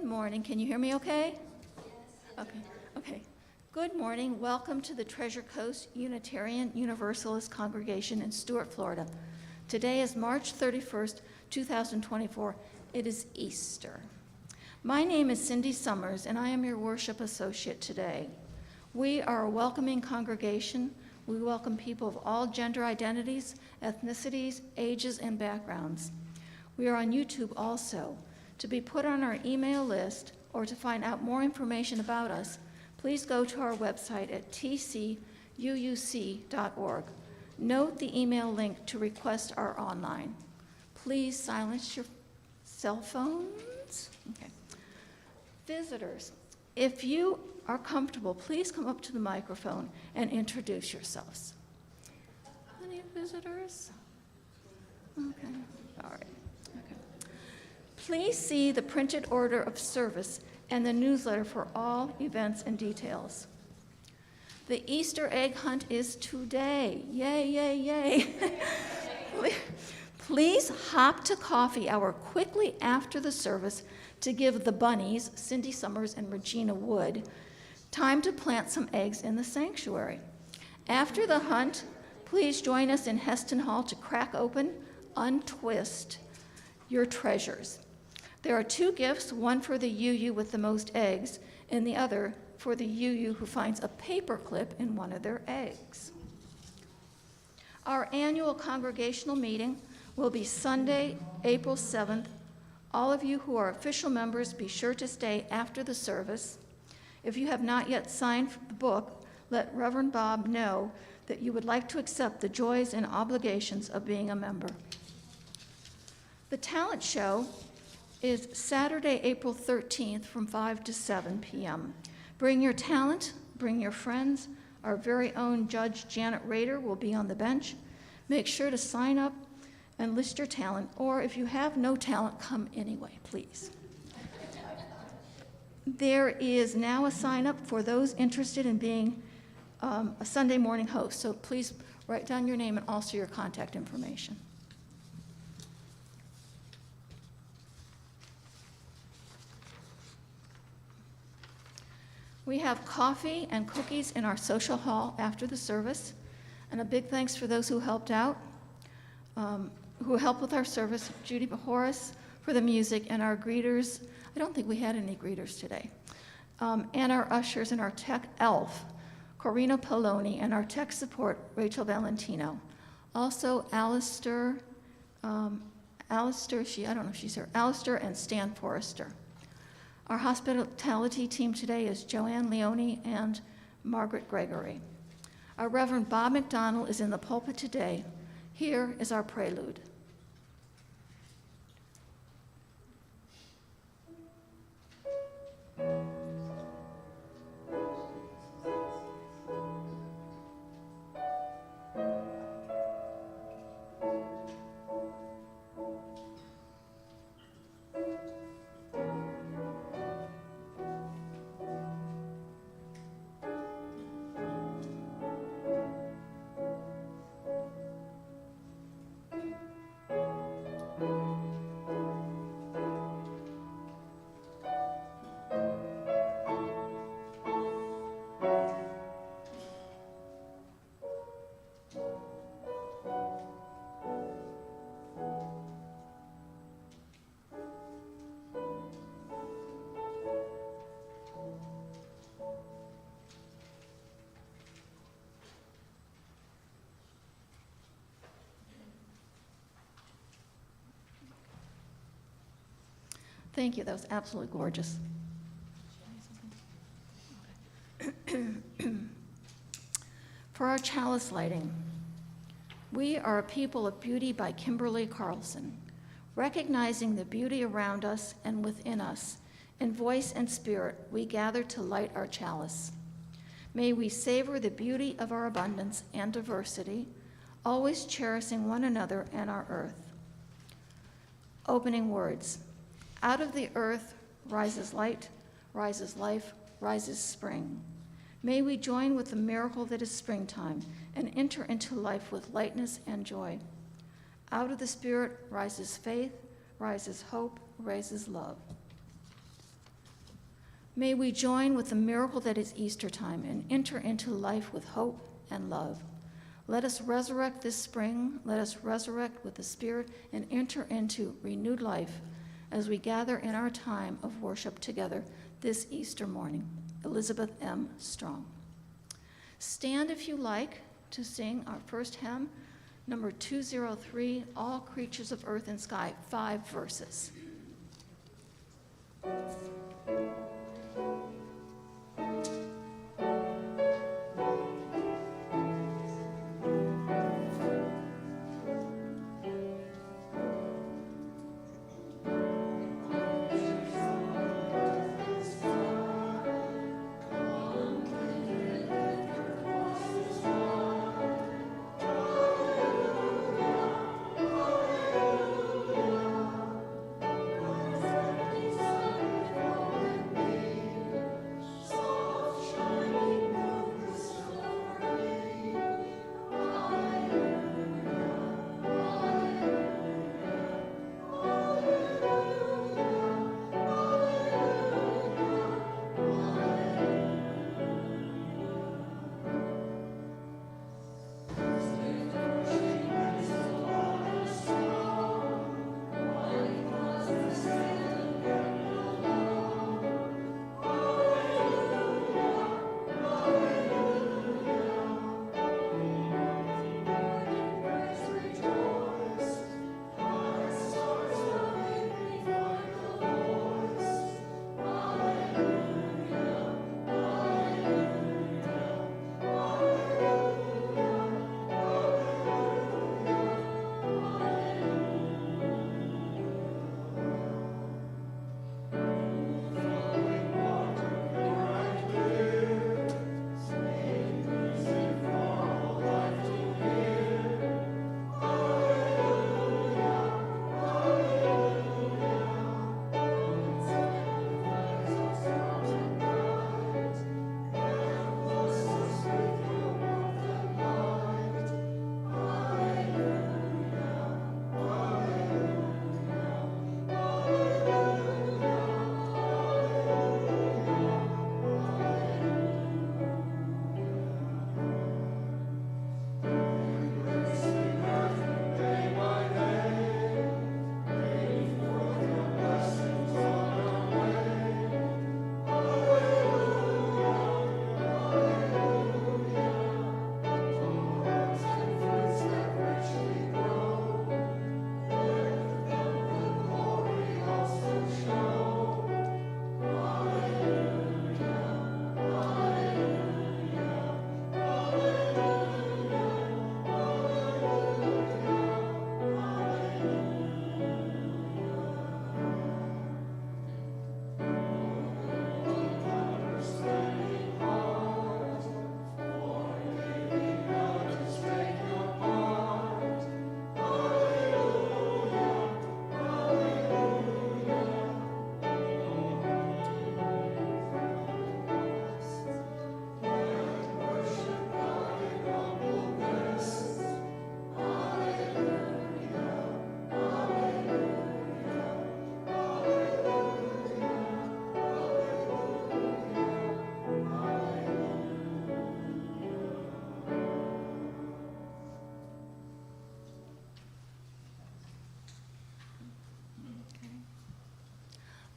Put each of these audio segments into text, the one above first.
Good morning. Can you hear me okay? Yes. Okay. Good morning. Welcome to the Treasure Coast Unitarian Universalist Congregation in Stuart, Florida. Today is March 31st, 2024. It is Easter. My name is Cindy Summers, and I am your worship associate today. We are a welcoming congregation. We welcome people of all gender identities, ethnicities, ages, and backgrounds. We are on YouTube also. To be put on our email list or to find out more information about us, please go to our website at tcuuc.org. Note the email link to request our online. Please silence your cell phones. Okay. Visitors, if you are comfortable, please come up to the microphone and introduce yourselves. Any visitors? Okay, all right. Please see the printed order of service and the newsletter for all events and details. The Easter egg hunt is today. Yay, yay, yay. Please hop to coffee hour quickly after the service to give the bunnies, Cindy Summers and Regina Wood, time to plant some eggs in the sanctuary. After the hunt, please join us in Heston Hall to crack open, untwist your treasures. There are two gifts, one for the UU with the most eggs, and the other for the UU who finds a paper clip in one of their eggs. Our annual congregational meeting will be Sunday, April 7th. All of you who are official members, be sure to stay after the service. If you have not yet signed the book, let Reverend Bob know that you would like to accept the joys and obligations of being a member. The talent show is Saturday, April 13th from 5 to 7 p.m. Bring your talent, bring your friends. Our very own Judge Janet Rader will be on the bench. Make sure to sign up and list your talent, or if you have no talent, come anyway, please. There is now a sign up for those interested in being a Sunday morning host, so please write down your name and also your contact information. We have coffee and cookies in our social hall after the service, and a big thanks for those who helped out, who helped with our service, Judy Horace for the music, and our greeters. I don't think we had any greeters today. And our ushers and our tech elf, Corina Poloni, and our tech support, Rachel Valentino. Also, Alistair and Stan Forrester. Our hospitality team today is Joanne Leone and Margaret Gregory. Our Reverend Bob MacDonald is in the pulpit today. Here is our prelude. Thank you. That was absolutely gorgeous. For our chalice lighting, we are a people of beauty by Kimberly Carlson, recognizing the beauty around us and within us. In voice and spirit, we gather to light our chalice. May we savor the beauty of our abundance and diversity, always cherishing one another and our earth. Opening words. Out of the earth rises light, rises life, rises spring. May we join with the miracle that is springtime and enter into life with lightness and joy. Out of the Spirit rises faith, rises hope, rises love. May we join with the miracle that is Easter time and enter into life with hope and love. Let us resurrect this spring. Let us resurrect with the Spirit and enter into renewed life as we gather in our time of worship together this Easter morning. Elizabeth M. Strong. Stand if you like to sing our first hymn, number 203, All Creatures of Earth and Sky, 5 verses.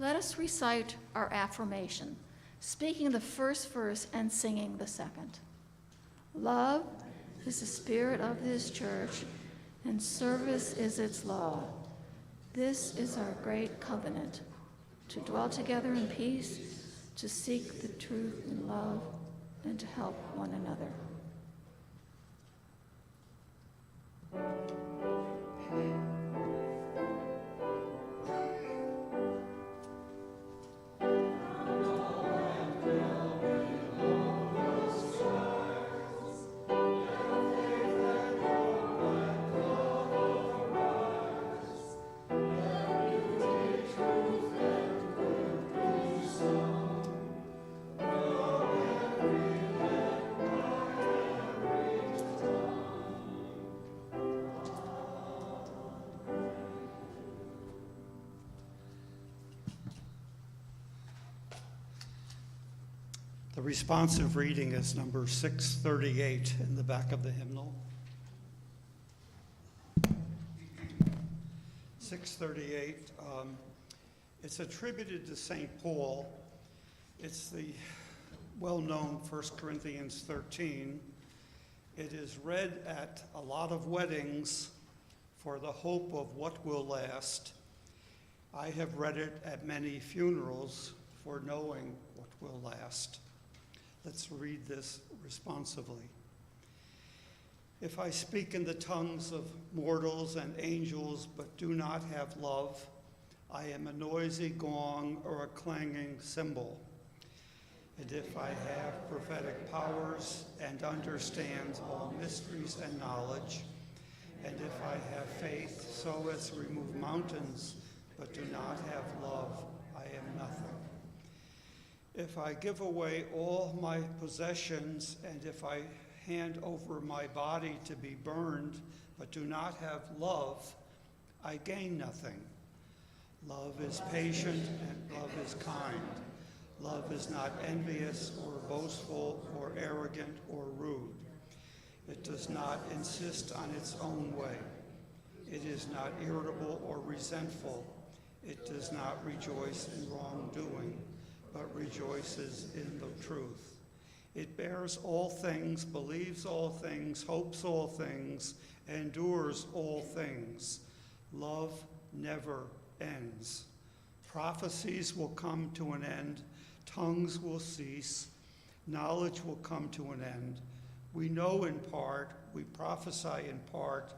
Let us recite our affirmation, speaking the first verse and singing the second. Love is the spirit of this church, and service is its law. This is our great covenant, to dwell together in peace, to seek the truth in love, and to help one another. The responsive reading is number 638 in the back of the hymnal. 638, it's attributed to St. Paul. It's the well-known 1 Corinthians 13. It is read at a lot of weddings for the hope of what will last. I have read it at many funerals for knowing what will last. Let's read this responsively. If I speak in the tongues of mortals and angels, but do not have love, I am a noisy gong or a clanging cymbal. And if I have prophetic powers and understand all mysteries and knowledge, and if I have faith so as to remove mountains, but do not have love, I am nothing. If I give away all my possessions, and if I hand over my body to be burned, but do not have love, I gain nothing. Love is patient and love is kind. Love is not envious or boastful or arrogant or rude. It does not insist on its own way. It is not irritable or resentful. It does not rejoice in wrongdoing, but rejoices in the truth. It bears all things, believes all things, hopes all things, endures all things. Love never ends. Prophecies will come to an end. Tongues will cease. Knowledge will come to an end. We know in part, we prophesy in part,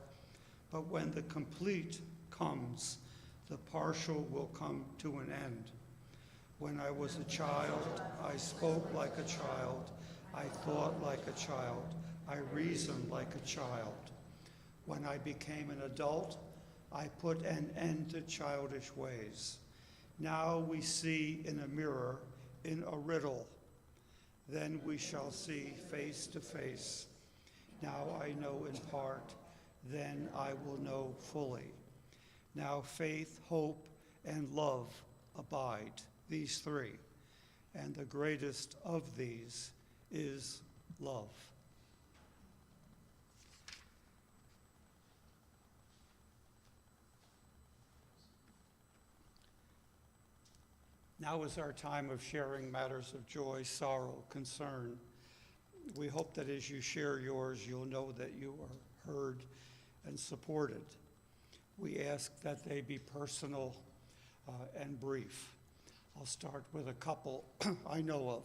but when the complete comes, the partial will come to an end. When I was a child, I spoke like a child. I thought like a child. I reasoned like a child. When I became an adult, I put an end to childish ways. Now we see in a mirror, in a riddle. Then we shall see face to face. Now I know in part, then I will know fully. Now faith, hope, and love abide, these three. And the greatest of these is love. Now is our time of sharing matters of joy, sorrow, concern. We hope that as you share yours, you'll know that you are heard and supported. We ask that they be personal and brief. I'll start with a couple I know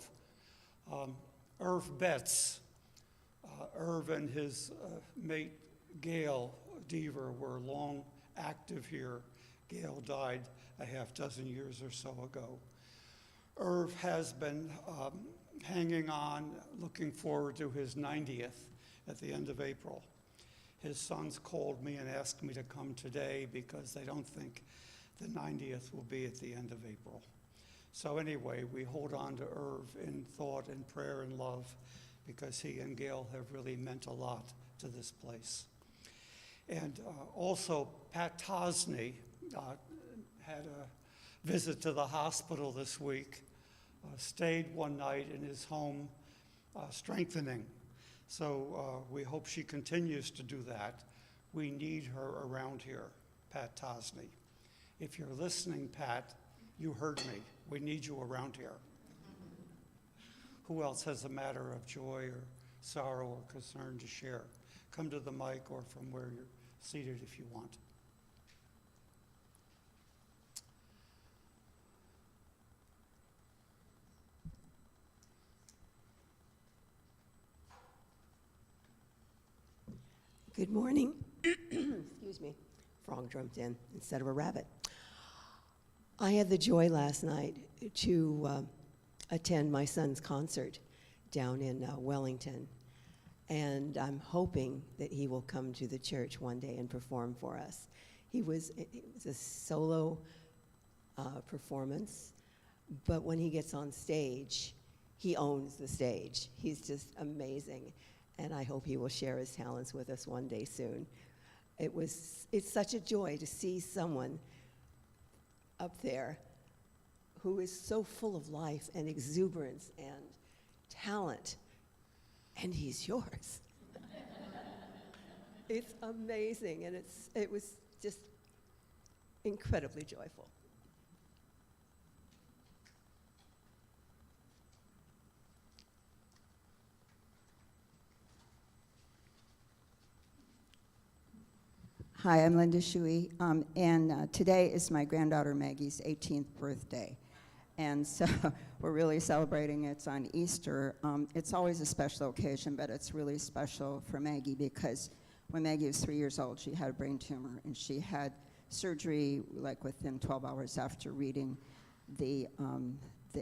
of. Irv Betts. Irv and his mate Gail Deaver were long active here. Gail died a half dozen years or so ago. Irv has been hanging on, looking forward to his 90th at the end of April. His sons called me and asked me to come today because they don't think the 90th will be at the end of April. So anyway, we hold on to Irv in thought and prayer and love because he and Gail have really meant a lot to this place. And also, Pat Tosney had a visit to the hospital this week, stayed one night in his home, strengthening. So we hope she continues to do that. We need her around here, Pat Tosney. If you're listening, Pat, you heard me. We need you around here. Who else has a matter of joy or sorrow or concern to share? Come to the mic or from where you're seated if you want. Good morning. Excuse me. Frog jumped in instead of a rabbit. I had the joy last night to attend my son's concert down in Wellington, and I'm hoping that he will come to the church one day and perform for us. It was a solo performance, but when he gets on stage, he owns the stage. He's just amazing, and I hope he will share his talents with us one day soon. It's such a joy to see someone up there who is so full of life and exuberance and talent, and he's yours. It's amazing, and it was just incredibly joyful. Hi, I'm Linda Shuey, and today is my granddaughter Maggie's 18th birthday. And so we're really celebrating. It's on Easter. It's always a special occasion, but it's really special for Maggie because when Maggie was 3 years old, she had a brain tumor, and she had surgery like within 12 hours after reading the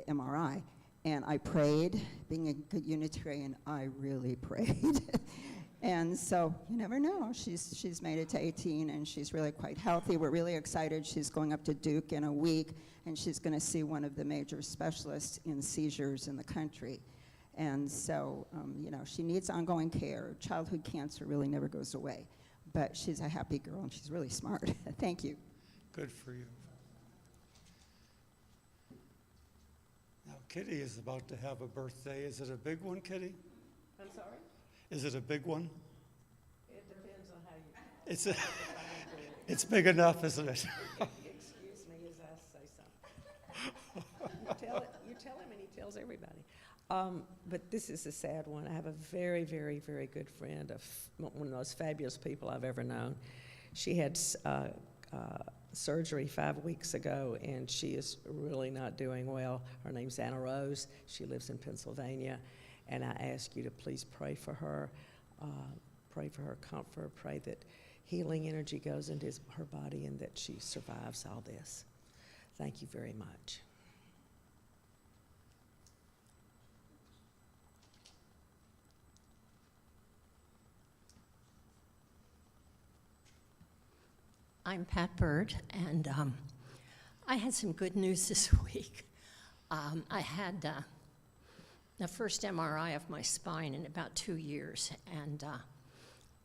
MRI. And I prayed. Being a good Unitarian, I really prayed. And so you never know. She's made it to 18, and she's really quite healthy. We're really excited. She's going up to Duke in a week, and she's going to see one of the major specialists in seizures in the country. And so, she needs ongoing care. Childhood cancer really never goes away. But she's a happy girl, and she's really smart. Thank you. Good for you. Now, Kitty is about to have a birthday. Is it a big one, Kitty? I'm sorry? Is it a big one? It depends on how you. It's big enough, isn't it? Excuse me as I say something. You tell him and he tells everybody. But this is a sad one. I have a very, very, very good friend, one of the most fabulous people I've ever known. She had surgery 5 weeks ago, and she is really not doing well. Her name's Anna Rose. She lives in Pennsylvania. And I ask you to please pray for her comfort, pray that healing energy goes into her body and that she survives all this. Thank you very much. I'm Pat Bird, and I had some good news this week. I had the first MRI of my spine in about 2 years, and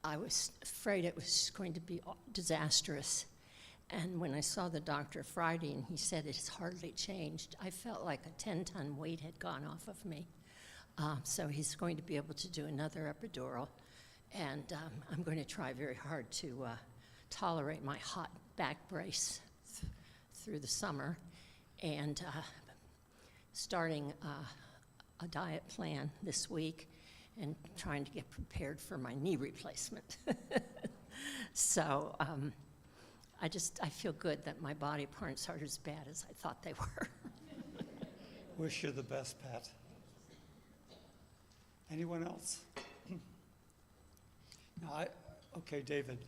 I was afraid it was going to be disastrous. And when I saw the doctor Friday and he said it's hardly changed, I felt like a 10-ton weight had gone off of me. So he's going to be able to do another epidural, and I'm going to try very hard to tolerate my hot back brace through the summer, and starting a diet plan this week and trying to get prepared for my knee replacement. So I feel good that my body parts aren't as bad as I thought they were. Wish you the best, Pat. Anyone else? No, okay, David.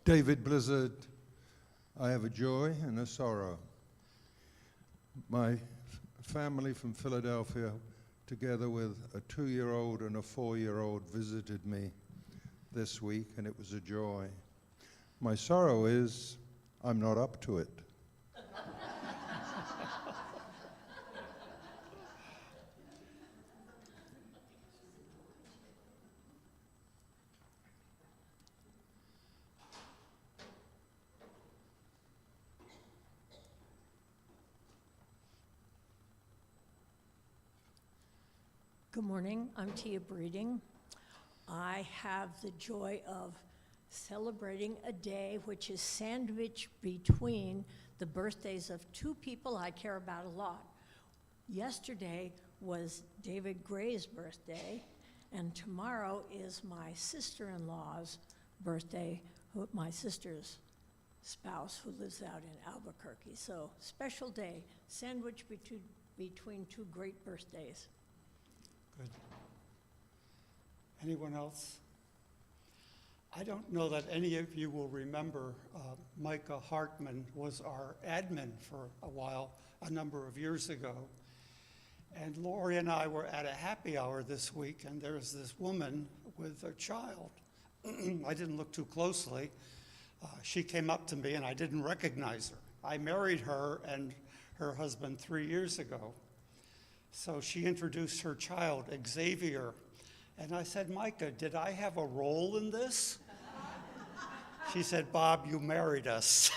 David Blizzard, I have a joy and a sorrow. My family from Philadelphia, together with a 2-year-old and a 4-year-old, visited me this week, and it was a joy. My sorrow is I'm not up to it. Good morning, I'm Tia Breeding. I have the joy of celebrating a day which is sandwiched between the birthdays of two people I care about a lot. Yesterday was David Gray's birthday, and tomorrow is my sister-in-law's birthday, my sister's spouse who lives out in Albuquerque. So, special day, sandwiched between two great birthdays. Good. Anyone else? I don't know that any of you will remember Micah Hartman was our admin for a while, a number of years ago. And Lori and I were at a happy hour this week, and there's this woman with a child. I didn't look too closely. She came up to me, and I didn't recognize her. I married her and her husband 3 years ago. So she introduced her child, Xavier. And I said, Micah, did I have a role in this? She said, Bob, you married us.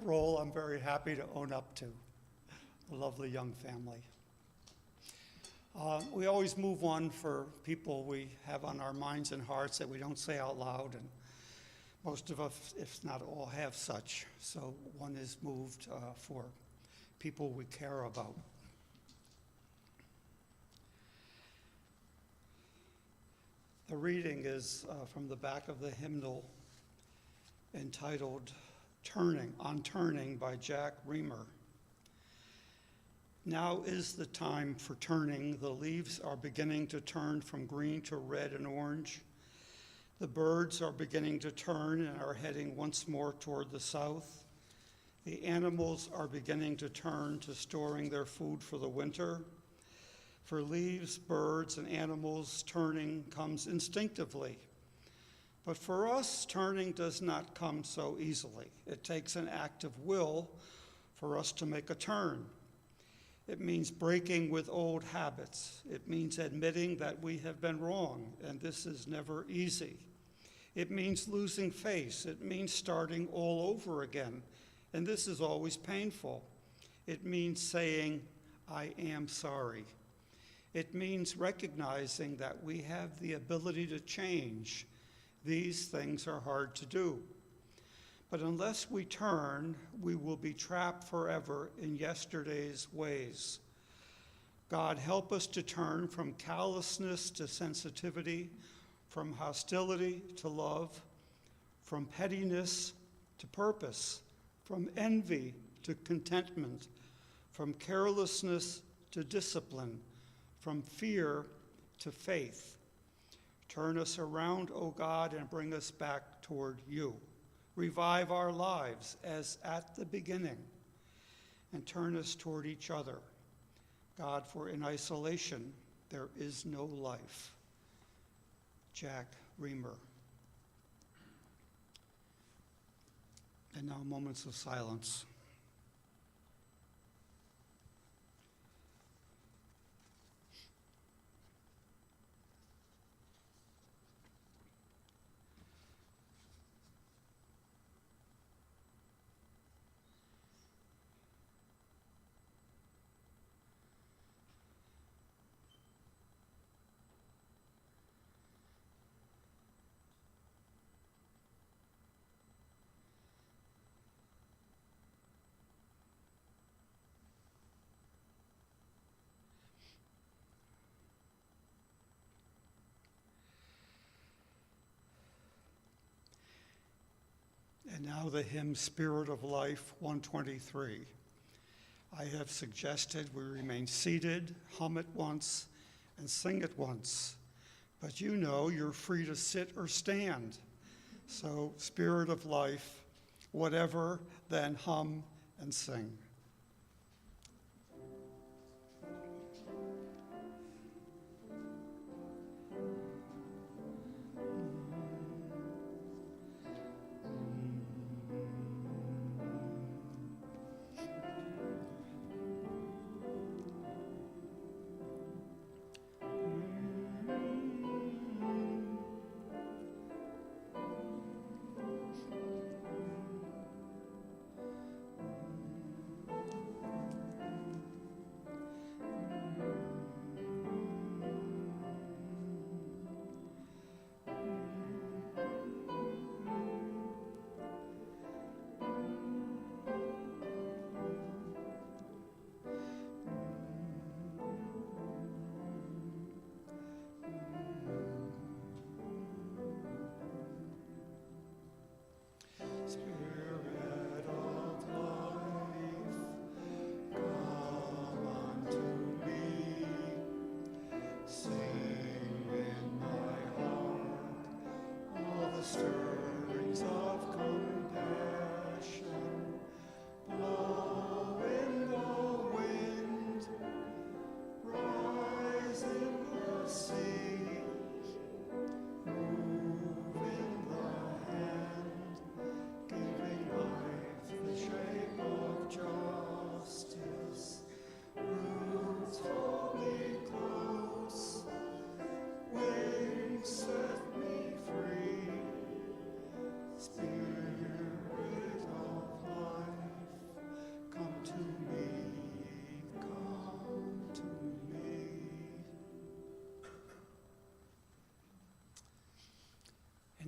role I'm very happy to own up to. A lovely young family. We always move one for people we have on our minds and hearts that we don't say out loud, and most of us, if not all, have such. So one is moved for people we care about. The reading is from the back of the hymnal entitled On Turning by Jack Reamer. Now is the time for turning. The leaves are beginning to turn from green to red and orange. The birds are beginning to turn and are heading once more toward the south. The animals are beginning to turn to storing their food for the winter. For leaves, birds, and animals, turning comes instinctively. But for us, turning does not come so easily. It takes an act of will for us to make a turn. It means breaking with old habits. It means admitting that we have been wrong, and this is never easy. It means losing face. It means starting all over again, and this is always painful. It means saying, I am sorry. It means recognizing that we have the ability to change. These things are hard to do. But unless we turn, we will be trapped forever in yesterday's ways. God, help us to turn from callousness to sensitivity, from hostility to love, from pettiness to purpose, from envy to contentment, from carelessness to discipline, from fear to faith. Turn us around, O God, and bring us back toward you. Revive our lives as at the beginning, and turn us toward each other. God, for in isolation there is no life. Jack Reamer. And now moments of silence. And now the hymn Spirit of Life 123. I have suggested we remain seated, hum it once, and sing it once. But you know you're free to sit or stand. So, Spirit of Life, whatever, then hum and sing.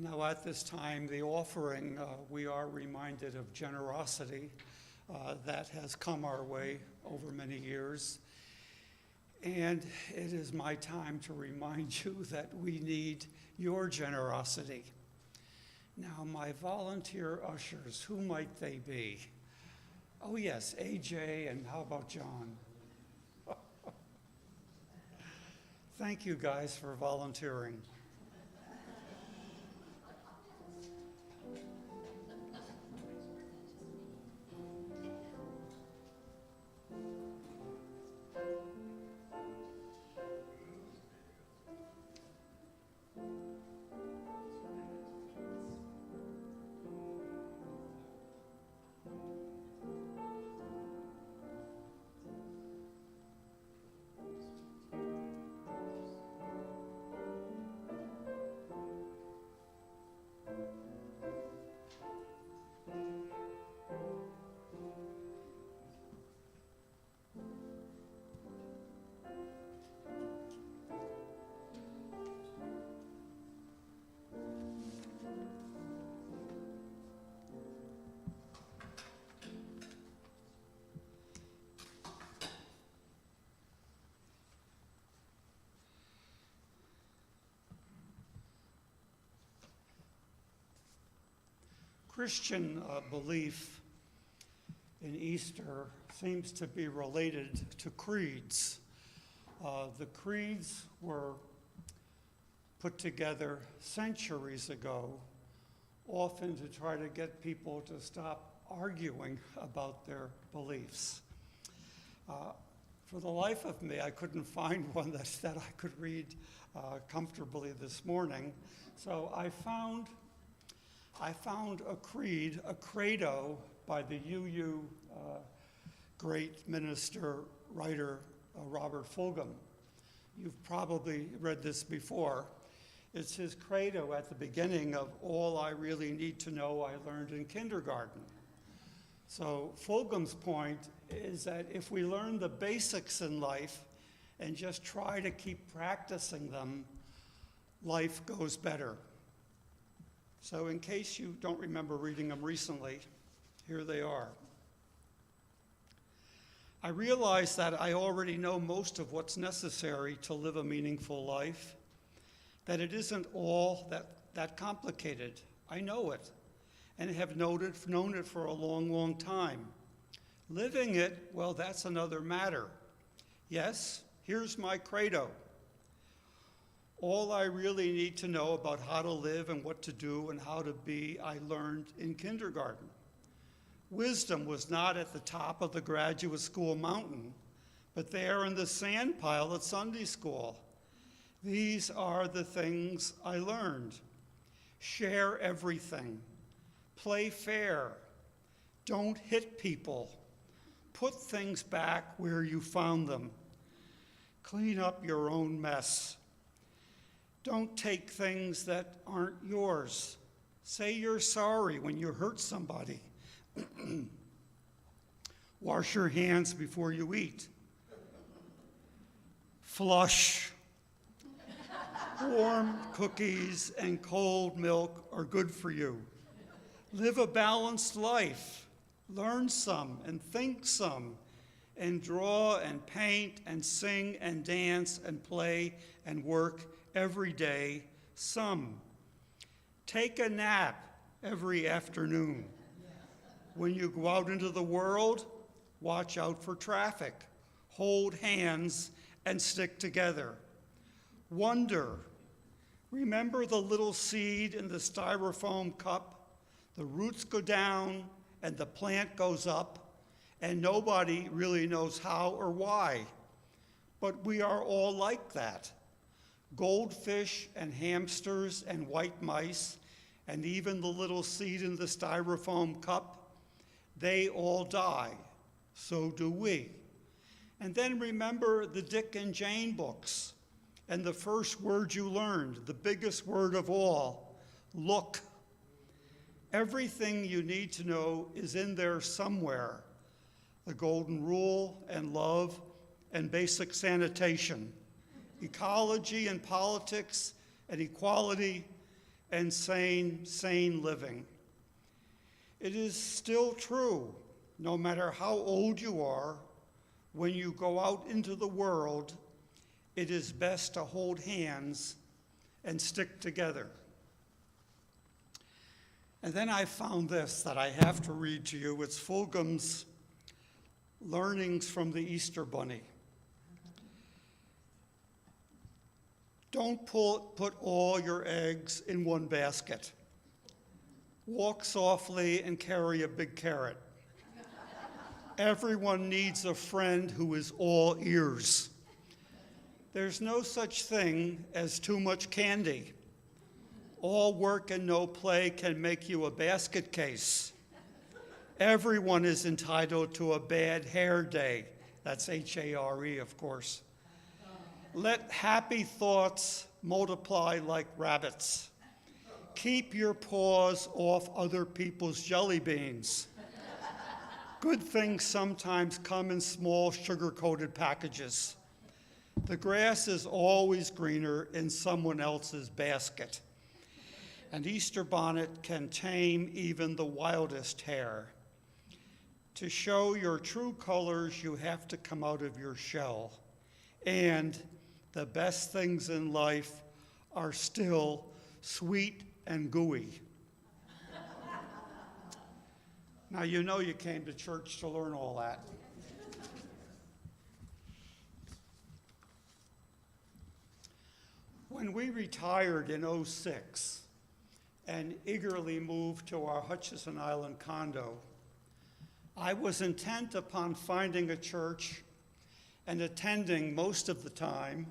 Now, at this time, the offering, we are reminded of generosity that has come our way over many years. And it is my time to remind you that we need your generosity. Now, my volunteer ushers, who might they be? Oh, yes, AJ, and how about John? Thank you guys for volunteering. Christian belief in Easter seems to be related to creeds. The creeds were put together centuries ago, often to try to get people to stop arguing about their beliefs. For the life of me, I couldn't find one that I could read comfortably this morning, so I found a creed, a credo by the UU great minister, writer, Robert Fulghum. You've probably read this before. It's his credo at the beginning of all I really need to know I learned in kindergarten. So Fulgham's point is that if we learn the basics in life and just try to keep practicing them, life goes better. So in case you don't remember reading them recently, here they are. I realize that I already know most of what's necessary to live a meaningful life, that it isn't all that complicated. I know it, and have known it for a long, long time. Living it, well, that's another matter. Yes, here's my credo. All I really need to know about how to live and what to do and how to be, I learned in kindergarten. Wisdom was not at the top of the graduate school mountain, but there in the sand pile at Sunday school. These are the things I learned. Share everything. Play fair. Don't hit people. Put things back where you found them. Clean up your own mess. Don't take things that aren't yours. Say you're sorry when you hurt somebody. Wash your hands before you eat. Flush. Warm cookies and cold milk are good for you. Live a balanced life. Learn some and think some, and draw and paint and sing and dance and play and work every day some. Take a nap every afternoon. When you go out into the world, watch out for traffic. Hold hands and stick together. Wonder. Remember the little seed in the styrofoam cup? The roots go down and the plant goes up, and nobody really knows how or why. But we are all like that. Goldfish and hamsters and white mice, and even the little seed in the styrofoam cup, they all die. So do we. And then remember the Dick and Jane books, and the first word you learned, the biggest word of all, look. Everything you need to know is in there somewhere. The golden rule and love and basic sanitation, ecology and politics and equality and sane living. It is still true, no matter how old you are, when you go out into the world, it is best to hold hands and stick together. And then I found this that I have to read to you. It's Fulgham's Learnings from the Easter Bunny. Don't put all your eggs in one basket. Walk softly and carry a big carrot. Everyone needs a friend who is all ears. There's no such thing as too much candy. All work and no play can make you a basket case. Everyone is entitled to a bad hair day. That's H-A-R-E, of course. Let happy thoughts multiply like rabbits. Keep your paws off other people's jelly beans. Good things sometimes come in small sugar-coated packages. The grass is always greener in someone else's basket. An Easter bonnet can tame even the wildest hare. To show your true colors, you have to come out of your shell. And the best things in life are still sweet and gooey. Now, you know you came to church to learn all that. When we retired in '06 and eagerly moved to our Hutchison Island condo, I was intent upon finding a church and attending most of the time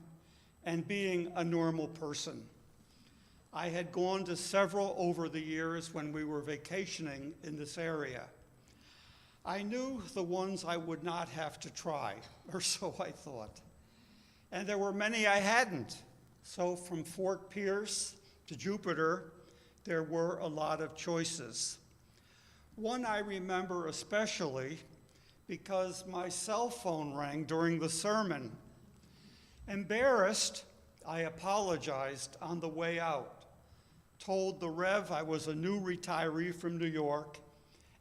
and being a normal person. I had gone to several over the years when we were vacationing in this area. I knew the ones I would not have to try, or so I thought. And there were many I hadn't. So from Fort Pierce to Jupiter, there were a lot of choices. One I remember especially because my cell phone rang during the sermon. Embarrassed, I apologized on the way out, told the Rev I was a new retiree from New York,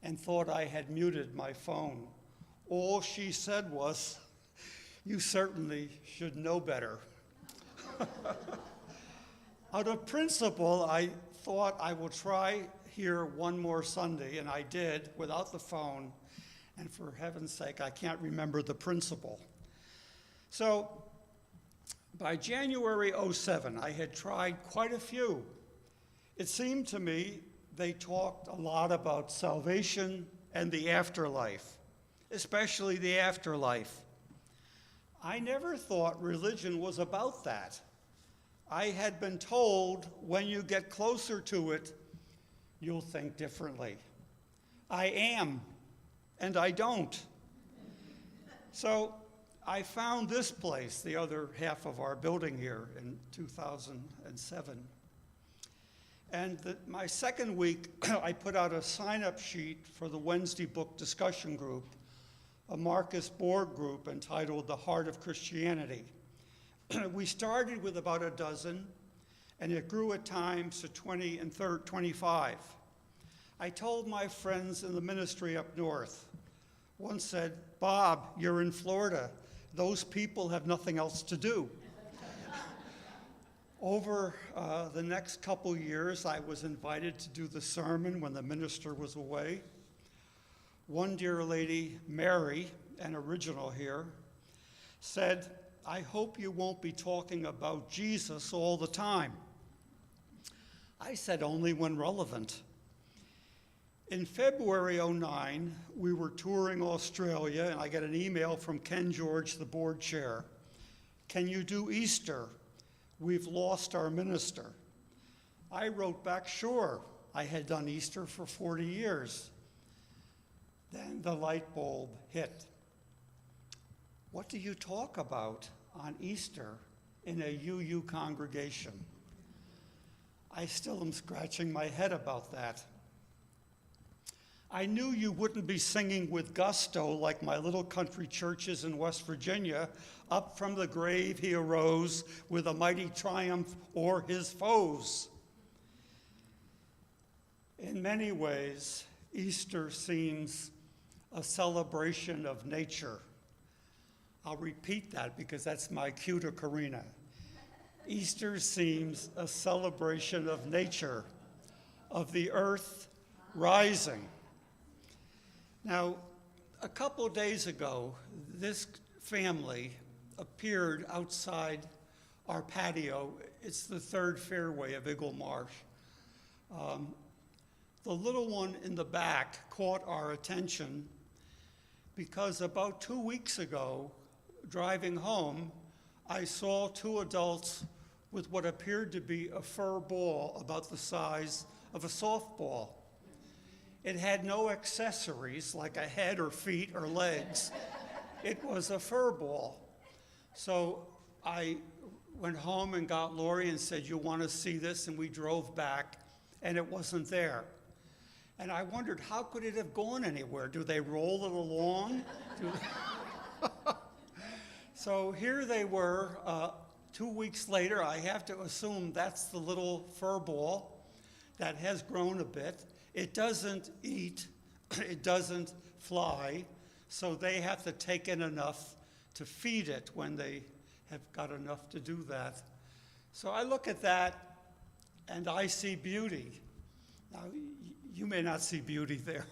and thought I had muted my phone. All she said was, "You certainly should know better." Out of principle, I thought I will try here one more Sunday, and I did without the phone, and for heaven's sake, I can't remember the principle. So by January '07, I had tried quite a few. It seemed to me they talked a lot about salvation and the afterlife, especially the afterlife. I never thought religion was about that. I had been told when you get closer to it, you'll think differently. I am, and I don't. So I found this place, the other half of our building here, in 2007. And my second week, I put out a sign-up sheet for the Wednesday book discussion group, a Marcus Borg group entitled The Heart of Christianity. We started with about a dozen, and it grew at times to 20 and 25. I told my friends in the ministry up north. One said, "Bob, you're in Florida. Those people have nothing else to do." Over the next couple years, I was invited to do the sermon when the minister was away. One dear lady, Mary, an original here, said, "I hope you won't be talking about Jesus all the time." I said, "Only when relevant." In February '09, we were touring Australia, and I get an email from Ken George, the board chair. "Can you do Easter? We've lost our minister." I wrote back, "Sure." I had done Easter for 40 years. Then the light bulb hit. What do you talk about on Easter in a UU congregation? I still am scratching my head about that. I knew you wouldn't be singing with gusto like my little country churches in West Virginia, "Up from the grave he arose with a mighty triumph o'er his foes." In many ways, Easter seems a celebration of nature. I'll repeat that because that's my cue to Karina. Easter seems a celebration of nature, of the earth rising. Now, a couple days ago, this family appeared outside our patio. It's the third fairway of Eagle Marsh. The little one in the back caught our attention because about 2 weeks ago, driving home, I saw two adults with what appeared to be a fur ball about the size of a softball. It had no accessories like a head or feet or legs. It was a fur ball. So I went home and got Lori and said, "You want to see this?" And we drove back, and it wasn't there. And I wondered, how could it have gone anywhere? Do they roll it along? So here they were, 2 weeks later. I have to assume that's the little fur ball that has grown a bit. It doesn't eat, it doesn't fly, so they have to take in enough to feed it when they have got enough to do that. So I look at that and I see beauty. Now, you may not see beauty there,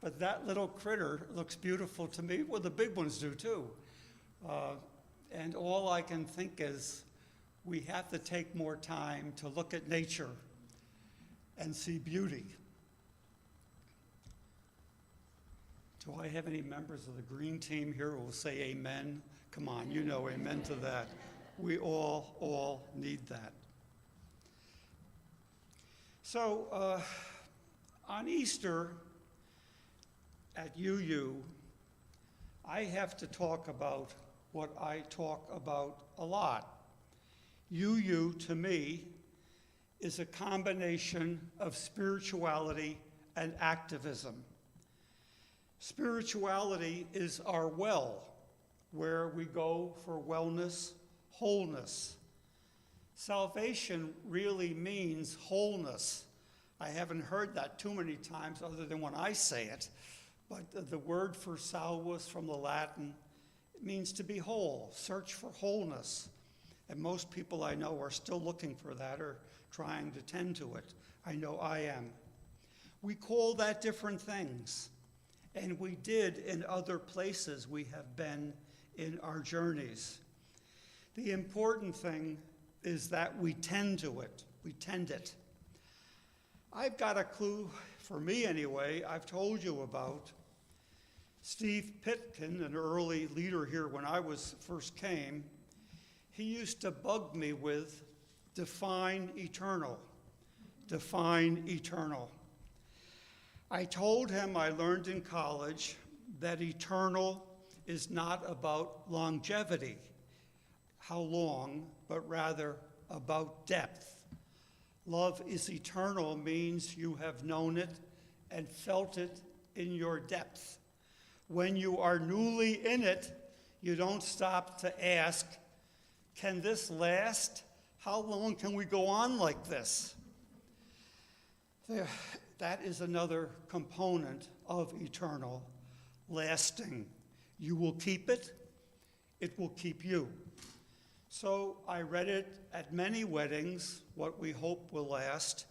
but that little critter looks beautiful to me. Well, the big ones do too. And all I can think is we have to take more time to look at nature and see beauty. Do I have any members of the green team here who will say amen? Come on, you know amen to that. We all need that. So on Easter at UU, I have to talk about what I talk about a lot. UU, to me, is a combination of spirituality and activism. Spirituality is our well, where we go for wellness, wholeness. Salvation really means wholeness. I haven't heard that too many times other than when I say it, but the word for salvus from the Latin, it means to be whole, search for wholeness. And most people I know are still looking for that or trying to tend to it. I know I am. We call that different things, and we did in other places we have been in our journeys. The important thing is that we tend to it, we tend it. I've got a clue, for me anyway, I've told you about. Steve Pitkin, an early leader here when I first came, he used to bug me with, define eternal, define eternal. I told him I learned in college that eternal is not about longevity, how long, but rather about depth. Love is eternal means you have known it and felt it in your depth. When you are newly in it, you don't stop to ask, can this last? How long can we go on like this? That is another component of eternal, lasting. You will keep it, it will keep you. So I read it at many weddings, what we hope will last,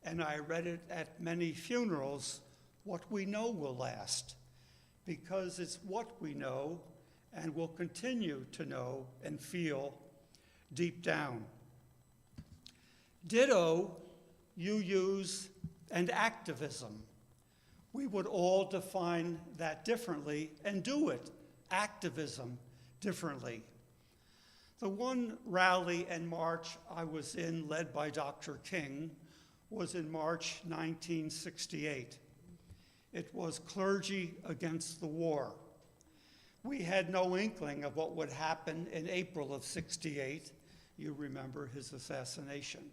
and I read it at many funerals, what we know will last, because it's what we know and will continue to know and feel deep down. Ditto, UUs and activism. We would all define that differently and do it, activism, differently. The one rally and march I was in, led by Dr. King, was in March 1968. It was Clergy Against the War. We had no inkling of what would happen in April of '68. You remember his assassination.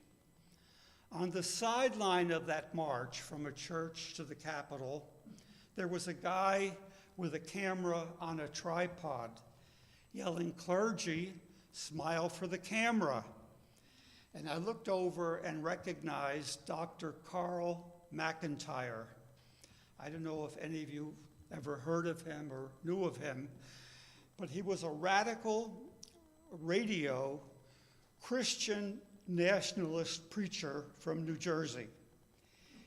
On the sideline of that march from a church to the Capitol, there was a guy with a camera on a tripod yelling, "Clergy, smile for the camera." And I looked over and recognized Dr. Carl McIntyre. I don't know if any of you ever heard of him or knew of him, but he was a radical radio Christian nationalist preacher from New Jersey.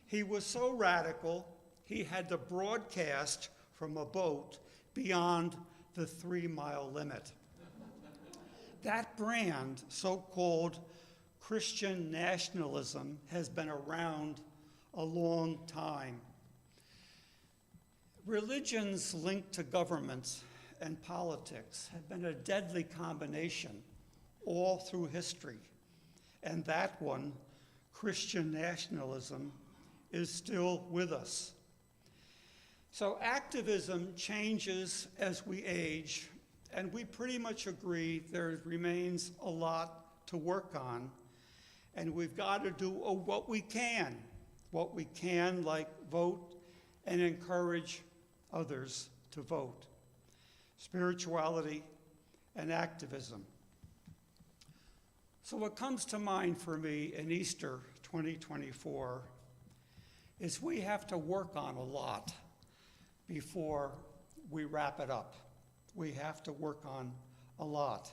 He was so radical, he had to broadcast from a boat beyond the 3-mile limit. That brand, so-called Christian nationalism, has been around a long time. Religions linked to governments and politics have been a deadly combination all through history. And that one, Christian nationalism, is still with us. So activism changes as we age, and we pretty much agree there remains a lot to work on, and we've got to do what we can like vote and encourage others to vote. Spirituality and activism. So what comes to mind for me in Easter 2024 is we have to work on a lot before we wrap it up. We have to work on a lot.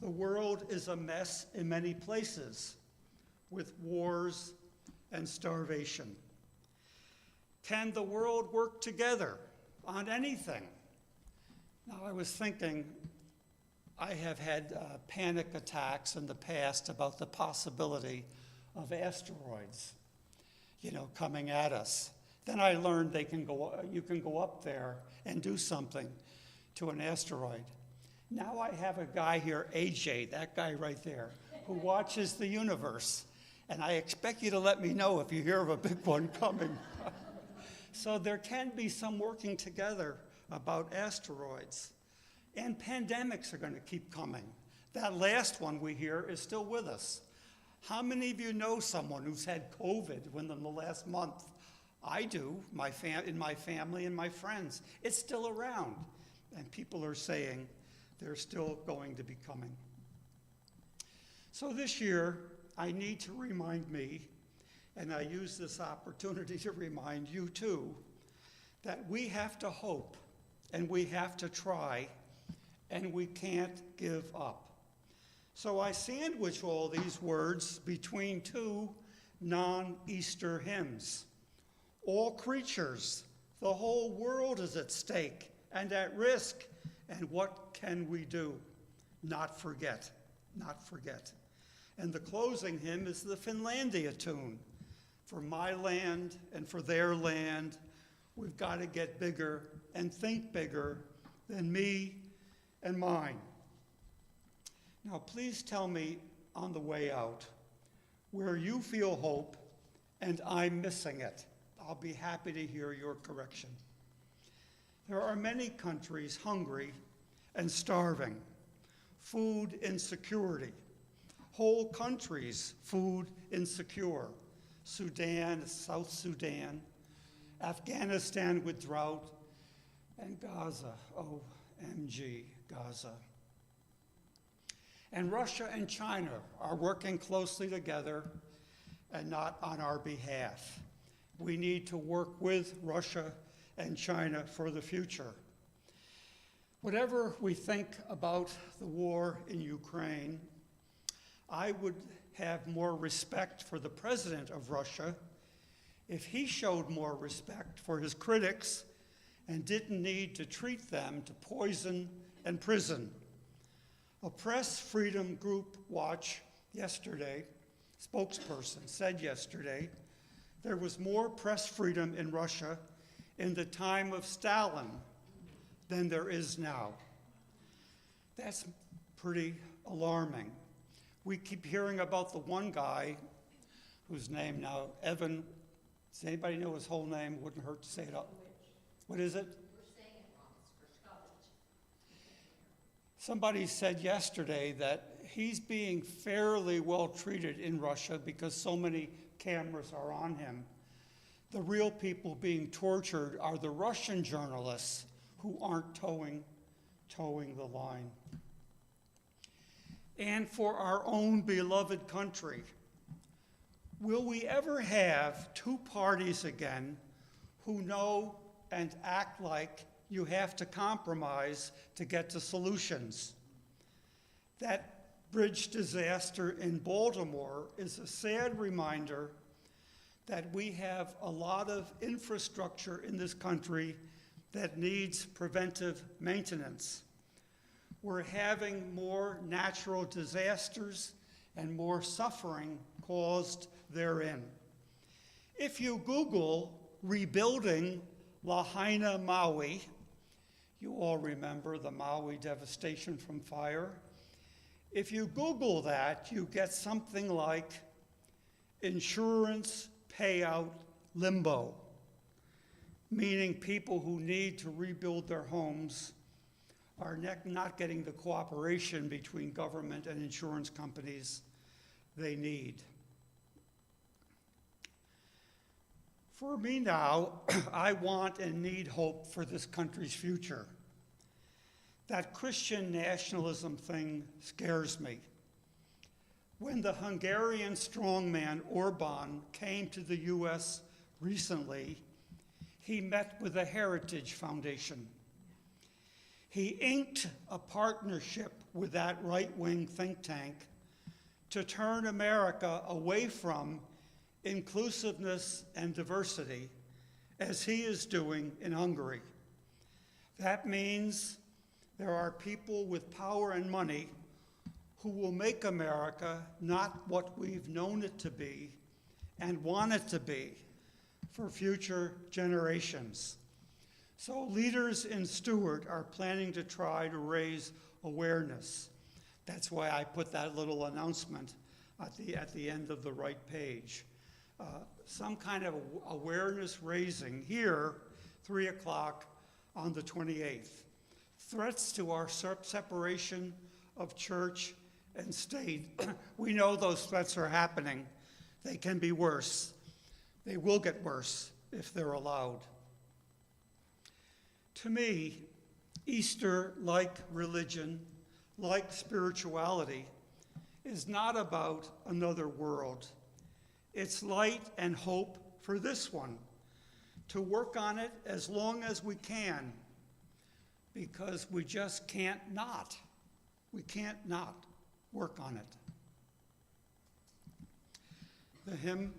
The world is a mess in many places, with wars and starvation. Can the world work together on anything? Now, I was thinking, I have had panic attacks in the past about the possibility of asteroids, coming at us. Then I learned you can go up there and do something to an asteroid. Now I have a guy here, AJ, that guy right there, who watches the universe. And I expect you to let me know if you hear of a big one coming. So there can be some working together about asteroids. And pandemics are going to keep coming. That last one we hear is still with us. How many of you know someone who's had COVID within the last month? I do, in my family and my friends. It's still around. And people are saying they're still going to be coming. So this year, I need to remind me, and I use this opportunity to remind you too, that we have to hope, and we have to try, and we can't give up. So I sandwich all these words between two non-Easter hymns. All creatures, the whole world is at stake and at risk, and what can we do? Not forget, not forget. And the closing hymn is the Finlandia tune. For my land and for their land, we've got to get bigger and think bigger than me and mine. Now, please tell me on the way out where you feel hope and I'm missing it. I'll be happy to hear your correction. There are many countries hungry and starving, food insecurity, whole countries food insecure, Sudan, South Sudan, Afghanistan with drought, and Gaza, OMG, Gaza. And Russia and China are working closely together and not on our behalf. We need to work with Russia and China for the future. Whatever we think about the war in Ukraine, I would have more respect for the president of Russia if he showed more respect for his critics and didn't need to treat them to poison and prison. A press freedom group watch yesterday, spokesperson said yesterday, there was more press freedom in Russia in the time of Stalin than there is now. That's pretty alarming. We keep hearing about the one guy whose name now, Evan, does anybody know his whole name? Wouldn't hurt to say it up. What is it? Somebody said yesterday that he's being fairly well treated in Russia because so many cameras are on him. The real people being tortured are the Russian journalists who aren't towing the line. And for our own beloved country, Will we ever have two parties again who know and act like you have to compromise to get to solutions? That bridge disaster in Baltimore is a sad reminder that we have a lot of infrastructure in this country that needs preventive maintenance. We're having more natural disasters and more suffering caused therein. If you Google rebuilding Lahaina, Maui, you all remember the Maui devastation from fire. If you Google that, you get something like insurance payout limbo, meaning people who need to rebuild their homes are not getting the cooperation between government and insurance companies they need. For me now, I want and need hope for this country's future. That Christian nationalism thing scares me. When the Hungarian strongman Orban came to the US recently, he met with the Heritage Foundation. He inked a partnership with that right-wing think tank to turn America away from inclusiveness and diversity, as he is doing in Hungary. That means there are people with power and money who will make America not what we've known it to be and want it to be for future generations. So leaders in Stewart are planning to try to raise awareness. That's why I put that little announcement at the end of the right page. Some kind of awareness raising here, 3 o'clock on the 28th. Threats to our separation of church and state. We know those threats are happening. They can be worse. They will get worse if they're allowed. To me, Easter, like religion, like spirituality, is not about another world. It's light and hope for this one, to work on it as long as we can, because we just can't not. We can't not work on it. The hymn,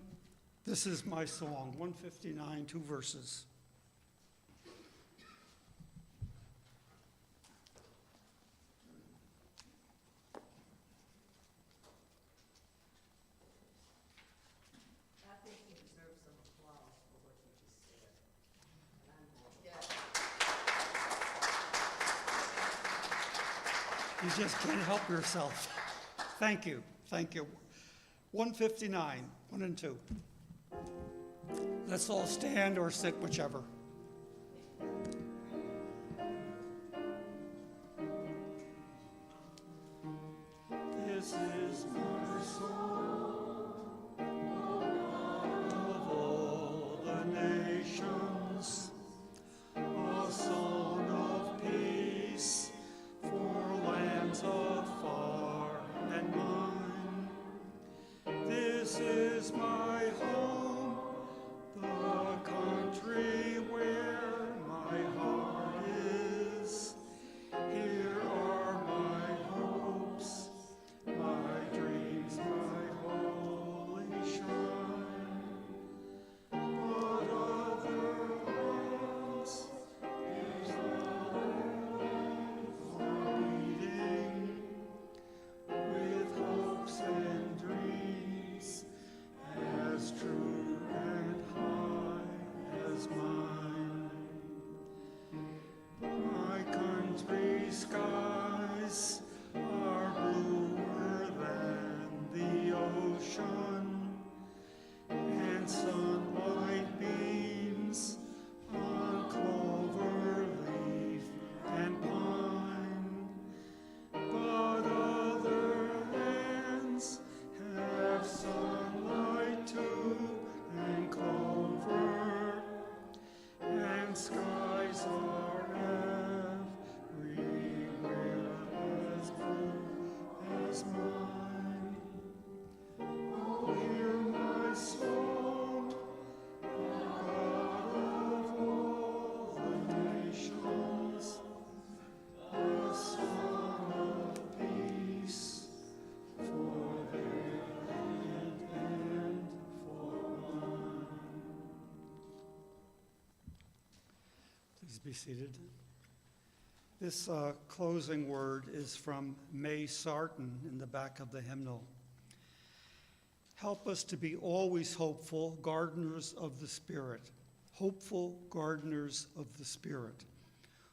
This Is My Song, 159, 2 verses. You just can't help yourself. Thank you, thank you. 159, 1 and 2. Let's all stand or sit, whichever. This is my song of all the nations, a song of peace for lands afar and mine. This is my home, the country where my heart is. Here are my hopes, my dreams, my holy shrine. But other lands, here's are beating with hopes and dreams as true be seated. This closing word is from May Sarton in the back of the hymnal. Help us to be always hopeful, gardeners of the Spirit, hopeful gardeners of the Spirit,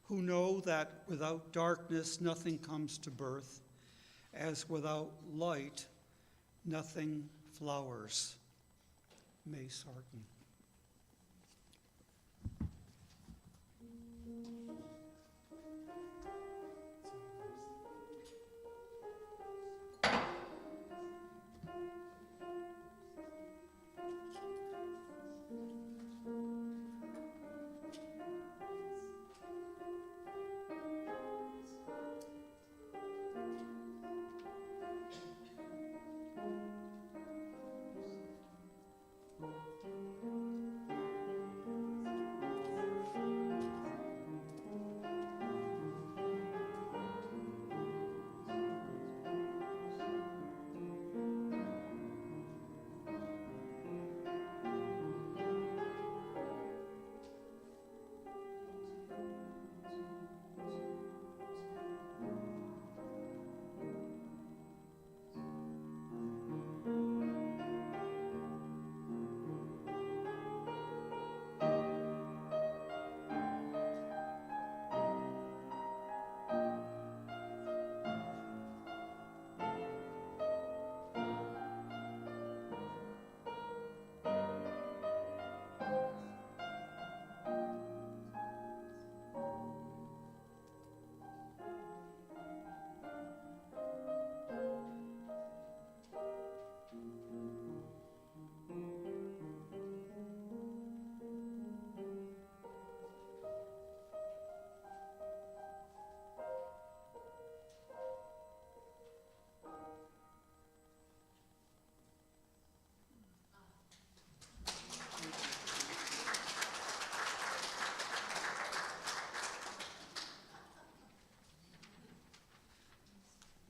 who know that without darkness nothing comes to birth, as without light nothing flowers. May Sarton.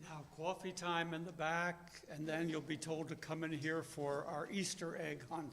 Now, coffee time in the back, and then you'll be told to come in here for our Easter egg hunt.